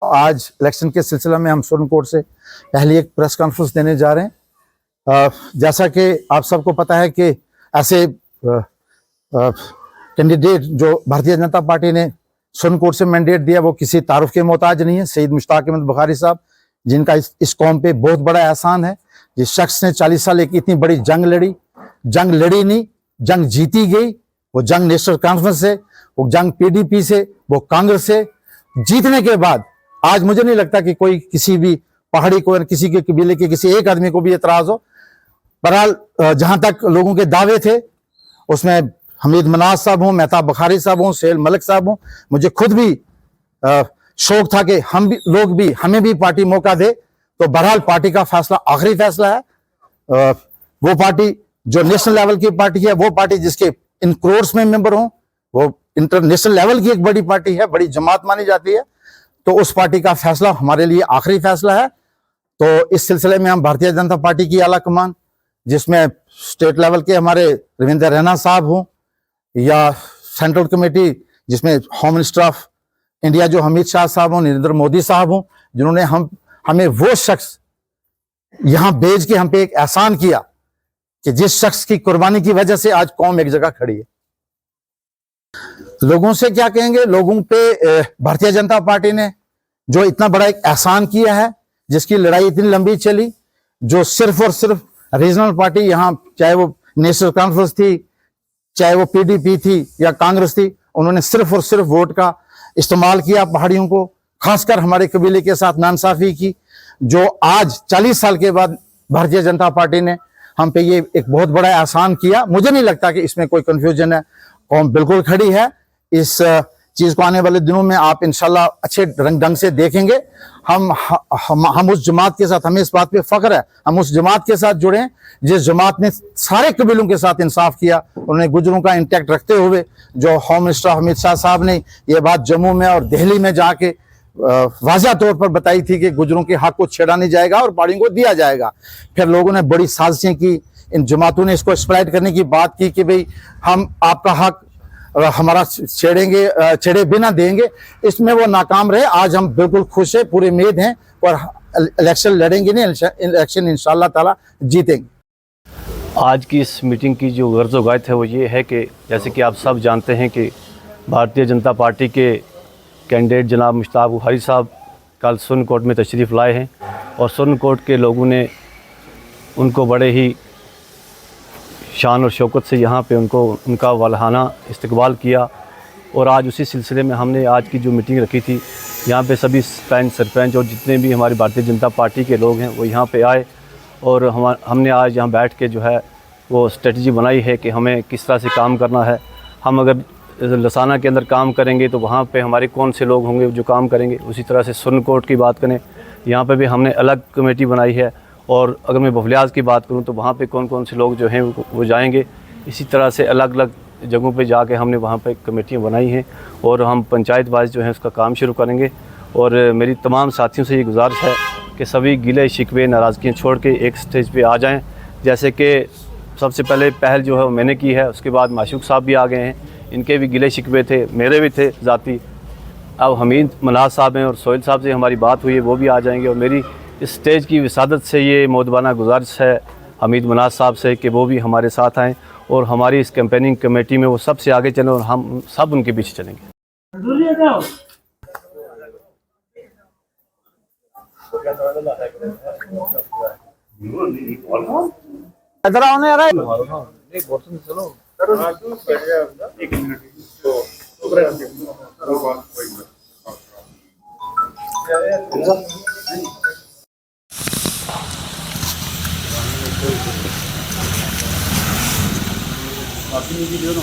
आज इलेक्शन के सिलसिले में हम सुप्रीम कोर्ट से पहली एक प्रेस कॉन्फ्रेंस देने जा रहे हैं। जैसा कि आप सबको पता है कि ऐसे कैंडिडेट जो भारतीय जनता पार्टी ने सुप्रीम कोर्ट से मैंडेट दिया वो किसी तारुफ के मोहताज नहीं है। सईद मुश्ताक अहमद बुखारी साहब, जिनका इस कौम पे बहुत बड़ा एहसान है। जिस शख्स ने 40 साल एक इतनी बड़ी जंग लड़ी नहीं, जंग जीती गई। वो जंग नेशनल कॉन्फ्रेंस से, वो जंग PDP से, वो कांग्रेस से जीतने के बाद आज मुझे नहीं लगता कि कोई किसी भी पहाड़ी को, किसी के कबीले के किसी एक आदमी को भी एतराज हो। बहरहाल जहां तक लोगों के दावे थे उसमें हमीद मनाज साहब हों, मेहताब बुखारी साहब हों, सुहेल मलिक साहब हों, मुझे खुद भी शौक था कि हमें भी पार्टी मौका दे। तो बहरहाल पार्टी का फैसला आखिरी फैसला है। वो पार्टी जो नेशनल लेवल की पार्टी है, वो पार्टी जिसके इन करोड़्स में मेंबर हों, वो इंटरनेशनल लेवल की एक बड़ी पार्टी है, बड़ी जमात मानी जाती है। तो उस पार्टी का फैसला हमारे लिए आखिरी फैसला है। तो इस सिलसिले में हम भारतीय जनता पार्टी की आला कमान, जिसमें स्टेट लेवल के हमारे रविंद्र रैना साहब हों या सेंट्रल कमेटी जिसमें होम मिनिस्टर ऑफ इंडिया जो अमित शाह साहब हों, नरेंद्र मोदी साहब हों, जिन्होंने हमें वो शख्स यहां भेज के हम पे एक एहसान किया कि जिस शख्स की कुर्बानी की वजह से आज कौम एक जगह खड़ी है। लोगों से क्या कहेंगे? लोगों पे भारतीय जनता पार्टी ने जो इतना बड़ा एक एहसान किया है, जिसकी लड़ाई इतनी लंबी चली, जो सिर्फ और सिर्फ रीजनल पार्टी यहां, चाहे वो नेशनल कॉन्फ्रेंस थी, चाहे वो PDP थी या कांग्रेस थी, उन्होंने सिर्फ और सिर्फ वोट का इस्तेमाल किया पहाड़ियों को, खासकर हमारे कबीले के साथ नाइंसाफी की। जो आज 40 साल के बाद भारतीय जनता पार्टी ने हम पे ये एक बहुत बड़ा एहसान किया। मुझे नहीं लगता कि इसमें कोई कंफ्यूजन है, कौम बिल्कुल खड़ी है। इस चीज को आने वाले दिनों में आप इंशाल्लाह अच्छे ढंग से देखेंगे। हम उस जमात के साथ, हमें इस बात पे फख्र है, हम उस जमात के साथ जुड़े हैं जिस जमात ने सारे कबीलों के साथ इंसाफ किया। उन्होंने गुजरों का इंटैक्ट रखते हुए, जो होम मिनिस्टर अमित शाह साहब ने ये बात जम्मू में और दिल्ली में जाके वाज़ा तौर पर बताई थी कि गुजरों के हक को छेड़ा नहीं जाएगा और पहाड़ियों को दिया जाएगा। फिर लोगों ने बड़ी साजिशें की, इन जमातों ने इसको एक्सप्लॉइट करने की बात की कि भाई हम आपका हक हमारा छेड़े बिना देंगे। इसमें वो नाकाम रहे। आज हम बिल्कुल खुश है, पूरी उम्मीद हैं और इलेक्शन लड़ेंगे नहीं, इलेक्शन इंशाअल्लाह ताला जीतेंगे। आज की इस मीटिंग की जो गर्ज़ व गायत है वो ये है कि जैसे कि आप सब जानते हैं कि भारतीय जनता पार्टी के कैंडिडेट जनाब मुश्ताक बुखारी साहब कल सुप्रीम कोर्ट में तशरीफ़ लाए हैं और सुप्रीम कोर्ट के लोगों ने उनको बड़े ही शान और शौकत से यहाँ पे उनका वालहाना इस्तकबाल किया। और आज उसी सिलसिले में हमने आज की जो मीटिंग रखी थी, यहाँ पे सभी सरपंच और जितने भी हमारी भारतीय जनता पार्टी के लोग हैं वो यहाँ पे आए और हमने आज यहाँ बैठ के जो है वो स्ट्रेटजी बनाई है कि हमें किस तरह से काम करना है। हम अगर लसाना के अंदर काम करेंगे तो वहाँ पे हमारे कौन से लोग होंगे जो काम करेंगे। उसी तरह से सुप्रीम कोर्ट की बात करें, यहाँ पे भी हमने अलग कमेटी बनाई है। और अगर मैं बफलियाज की बात करूँ तो वहाँ पे कौन कौन से लोग जो हैं वो जाएंगे। इसी तरह से अलग अलग जगहों पे जाके हमने वहाँ पे कमेटियाँ बनाई हैं और हम पंचायत वाइज जो है उसका काम शुरू करेंगे। और मेरी तमाम साथियों से ये गुजारिश है कि सभी गिले शिकवे नाराज़गियाँ छोड़ के एक स्टेज पे आ जाएं। जैसे कि सबसे पहले पहल जो है वो मैंने की है, उसके बाद माशूक साहब भी आ गए हैं, इनके भी गिले शिकवे थे, मेरे भी थे ज़ाती। अब हमीद मनाज साहब हैं और सुहेल साहब से हमारी बात हुई है, वो भी आ जाएंगे। और मेरी इस स्टेज की विसादत से ये मोदबाना गुजारिश है हमीद मनाज साहब से कि वो भी हमारे साथ आएँ और हमारी इस कैंपेनिंग कमेटी में वो सबसे आगे चलें और हम सब उनके पीछे चलेंगे। इधर आओ ना यार। Aklını gidiyorum.